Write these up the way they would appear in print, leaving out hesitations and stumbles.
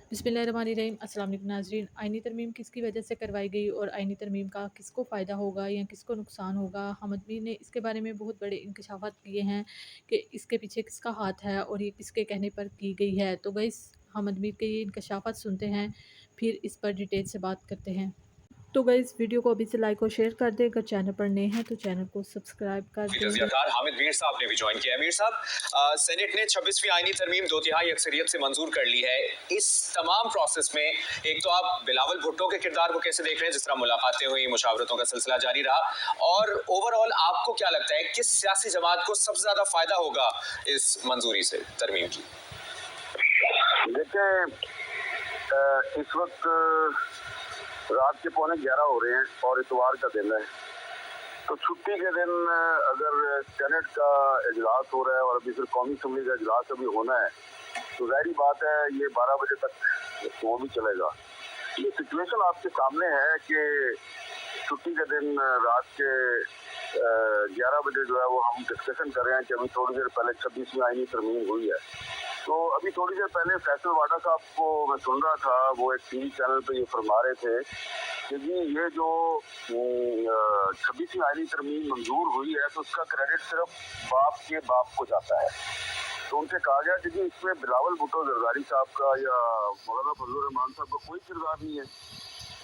बिस्मिल्लाहिर्रहमानिर्रहीम। अस्सलाम वालेकुम नाज़रीन। आईनी तरमीम किसकी वजह से करवाई गई और आईनी तरमीम का किसको फ़ायदा होगा या किसको नुकसान होगा, हम आदमी ने इसके बारे में बहुत बड़े इंकशाफात किए हैं कि इसके पीछे किसका हाथ है और ये किसके कहने पर की गई है। तो गाइस, हम आदमी के ये इंकशाफात सुनते हैं, फिर इस पर डिटेल से बात करते हैं। तो गाइस, वीडियो को अभी से लाइक और शेयर कर दें। अगर चैनल पर नए हैं तो चैनल को सब्सक्राइब कर दें। जजियाकार हामिद मीर साहब ने भी ज्वाइन किया है। मीर साहब, सेनेट ने 26वीं आईनी तरमीम 2/3 अक्सरियत से मंजूर कर ली है। इस तमाम प्रोसेस में एक तो आप बिलावल भुट्टो के किरदार को कैसे देख रहे हैं, जिस तरह मुलाकातें हुई, मुशावरतों का सिलसिला जारी रहा, और ओवरऑल आपको क्या लगता है किस सियासी जमात को सबसे ज्यादा फायदा होगा इस मंजूरी से तरमीम की? देखिए, इस वक्त रात के 11:15 हो रहे हैं और इतवार का दिन है, तो छुट्टी के दिन अगर सेनेट का इजलास हो रहा है और अभी फिर कौमी असम्बली का इजलास अभी होना है, तो जाहिर बात है ये 12 बजे तक वो भी चलेगा। ये सिचुएशन आपके सामने है कि छुट्टी के दिन रात के 11 बजे जो है वो हम डिस्कशन कर रहे हैं कि अभी थोड़ी देर पहले 26वीं आईनी तरमीम हुई है। तो अभी थोड़ी देर पहले फैसल वाडा साहब को मैं सुन रहा था, वो एक टीवी चैनल पे ये फरमा रहे थे कि जी ये जो 26वीं आईनी तरमीम मंजूर हुई है तो उसका क्रेडिट सिर्फ बाप के बाप को जाता है। तो उनसे कहा गया कि जी इसमें बिलावल भुट्टो जरदारी साहब का या मौलाना फजलुर रहमान साहब का कोई किरदार नहीं है।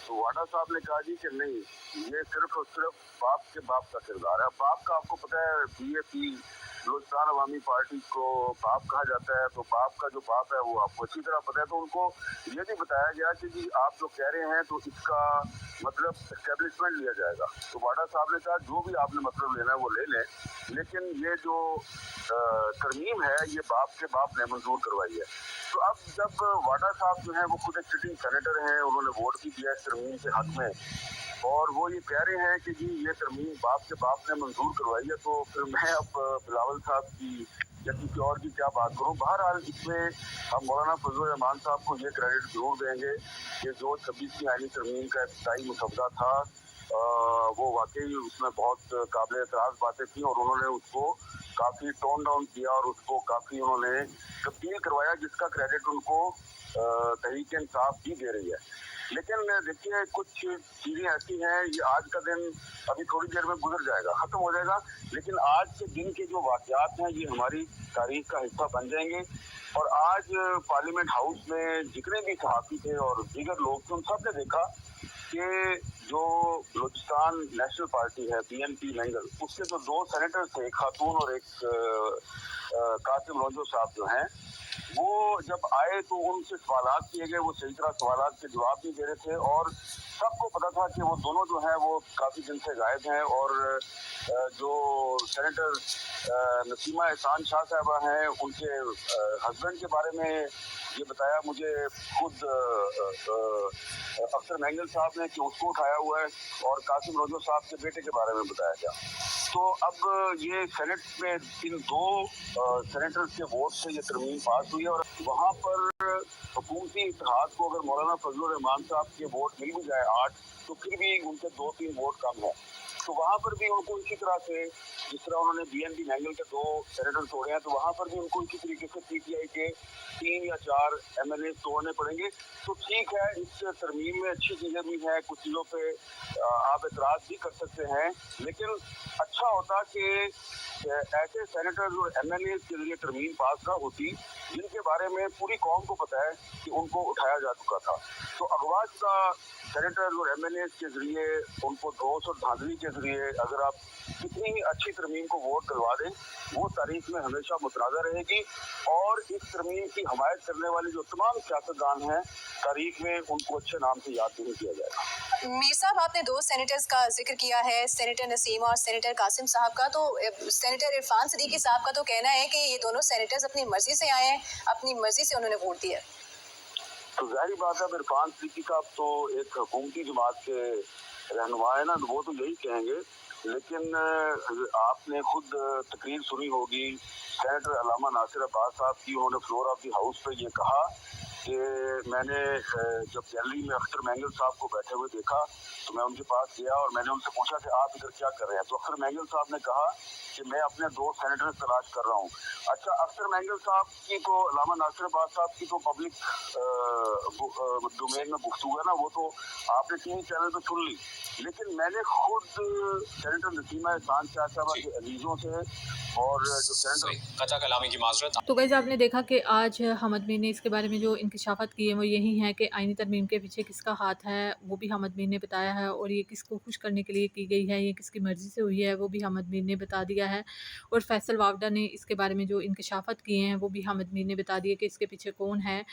तो वाडा साहब ने कहा जी कि नहीं, ये सिर्फ और सिर्फ बाप के बाप का किरदार है। बाप का आपको पता है, बीएपी बलूचिस्तान अवामी पार्टी को बाप कहा जाता है, तो बाप का जो बाप है वो आपको अच्छी तरह पता है। तो उनको ये भी बताया गया कि जी आप जो कह रहे हैं तो इसका मतलब एस्टेब्लिशमेंट लिया जाएगा। तो वाडा साहब ने कहा जो भी आपने मतलब लेना है वो ले लें, लेकिन ये जो तरमीम है ये बाप के बाप ने मंजूर करवाई है। तो अब जब वाडा साहब जो है वो खुद एक सिटिंग सेनेटर हैं, उन्होंने वोट भी दिया इस तरमीम के हक में, और वो ये कह रहे हैं कि जी ये तरमीम बाप के बाप ने मंजूर करवाई है, तो फिर मैं अब बिलावल साहब की या किसी और की क्या बात करूं। बहरहाल इसमें हम मौलाना फजलुर रहमान साहब को ये क्रेडिट जरूर देंगे कि जो 26वीं आईनी तरमीम का इब्तिदाई मुसवदा था वो वाकई उसमें बहुत काबिल एतराज़ बातें थी और उन्होंने उसको काफ़ी टोन डाउन किया और उसको काफ़ी उन्होंने तब्दील करवाया, जिसका क्रेडिट उनको तहरीक इंसाफ भी दे रही है। लेकिन देखिए, कुछ चीज़ें ऐसी हैं, ये आज का दिन अभी थोड़ी देर में गुजर जाएगा, ख़त्म हो जाएगा, लेकिन आज के दिन के जो वाक़यात हैं ये हमारी तारीख का हिस्सा बन जाएंगे। और आज पार्लियामेंट हाउस में जितने भी सहाफ़ी थे और दीगर लोग थे, उन सब ने देखा कि जो बलूचिस्तान नेशनल पार्टी है BNP नंगल, उसके जो 2 सेनेटर थे, एक खातून और एक कासिम लोंजो साहब जो हैं, वो जब आए तो उनसे सवालात किए गए, वो सही तरह सवालात के जवाब नहीं दे रहे थे और सबको पता था कि वो दोनों जो हैं वो काफ़ी दिन से गायब हैं। और जो सेनेटर नसीमा एहसान शाह साहबा हैं, उनके हस्बैंड के बारे में ये बताया मुझे खुद अख्तर मैंगल साहब ने कि उसको उठाया हुआ है, और कासिम रोजो साहब के बेटे के बारे में बताया गया। तो अब ये सेनेट में इन 2 सेनेटर्स के वोट से ये तरमीम पास हुई है, और वहाँ पर हुकूमती इत्तेहाद को अगर मौलाना फजलुर रहमान साहब के वोट मिल भी जाए 8, तो फिर भी उनके 2-3 वोट कम है। तो वहाँ पर भी उनको इसी तरह से, जिस तरह उन्होंने BNP नंगल के 2 सेनेटर तोड़े हैं, तो वहाँ पर भी उनको इसी तरीके से PTI के 3 या 4 MLA तोड़ने पड़ेंगे। तो ठीक है, इस तरमीम में अच्छी चीज़ें भी हैं, कुछ चीज़ों पे आप एतराज़ भी कर सकते हैं, लेकिन अच्छा होता कि ऐसे सेनेटर्स और MLA के जरिए तरमीम पास ना होती जिनके बारे में पूरी कौम को पता है कि उनको उठाया जा चुका था। तो अगवा का सेनेटर्स और MLA के जरिए उनको दोष और धांधली के जरिए अगर आप कितनी ही अच्छी तरमीम को वोट करवा दें, वो तारीख में हमेशा मुतनाज़ा रहेगी, और इस तरमीम की हमायत करने वाले जो तमाम सियासतदान हैं, तारीख में उनको अच्छे नाम से याद नहीं किया जाएगा। मीर साहब, आपने 2 सेनेटर्स का जिक्र किया है, सेनेटर नसीम और सेनेटर कासिम साहब का। तो सेनेटर इरफान सदीकी साहब का तो कहना है कि ये दोनों सेनेटर्स अपनी मर्जी से आए हैं, अपनी मर्जी से उन्होंने वोट दिया। तो जाहिर बात है, इरफान सदीकी साहब तो एक हुकूमती जमात के रहनुमा है ना, तो वो तो यही कहेंगे। लेकिन आपने खुद तकरीर सुनी होगी सेनेटर अलामा नासिर अब्बास साहब की, उन्होंने फ्लोर ऑफ द हाउस पे ये कहा कि मैंने जब गैलरी में अख्तर मैंगल साहब को बैठे हुए देखा तो मैं उनके पास गया और मैंने उनसे पूछा कि आप इधर क्या कर रहे हैं। तो अख्तर मैंगल साहब ने कहा कि मैं अपने दो सेनेटर तलाश कर रहा हूँ। अच्छा, अख्तर मैंगल साहब की तो, अल्लामा नासिर अब्बास साहब की तो पब्लिक डोमेन में गुफ्तगू है ना, वो तो आपने टीवी चैनल पे सुन ली, लेकिन मैंने खुद सेनेटर नसीमा एहसान शाह साहबा के अजीजों से और जो सेनेटर कथा कलामी की माजरत। तो गाइज़ आपने देखा कि आज हमद मीर ने इसके बारे में जो इंकशाफात किए हैं वो यही हैं कि आइनी तरमीम के पीछे किसका हाथ है, वो भी हमद मीर ने बताया है, और ये किसको खुश करने के लिए की गई है, ये किसकी मर्ज़ी से हुई है, वो भी हमद मीर ने बता दिया है। और फैसल वावडा ने इसके बारे में जो इंकशाफात किए हैं वो भी हमद मीर ने बता दिए कि इसके पीछे कौन है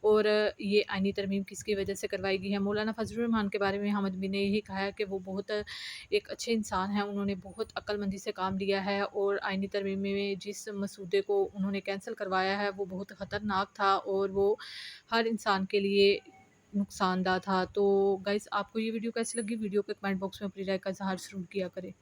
और ये आइनी तरमीम किसकी वजह से करवाई गई है। मौलाना फजलुर रहमान के बारे में हमद मीर ने यही कहा है कि वो बहुत एक अच्छे इंसान हैं, उन्होंने बहुत अक्लमंदी से काम लिया है, और आइनी तरमीम में जिस मसूदे को उन्होंने कैंसिल करवाया है वो बहुत ख़तरनाक था और वो हर इंसान के लिए नुकसानदा था। तो गाइज़ आपको ये वीडियो कैसी लगी? वीडियो के कमेंट बॉक्स में अपनी राय का इज़हार ज़रूर किया करें।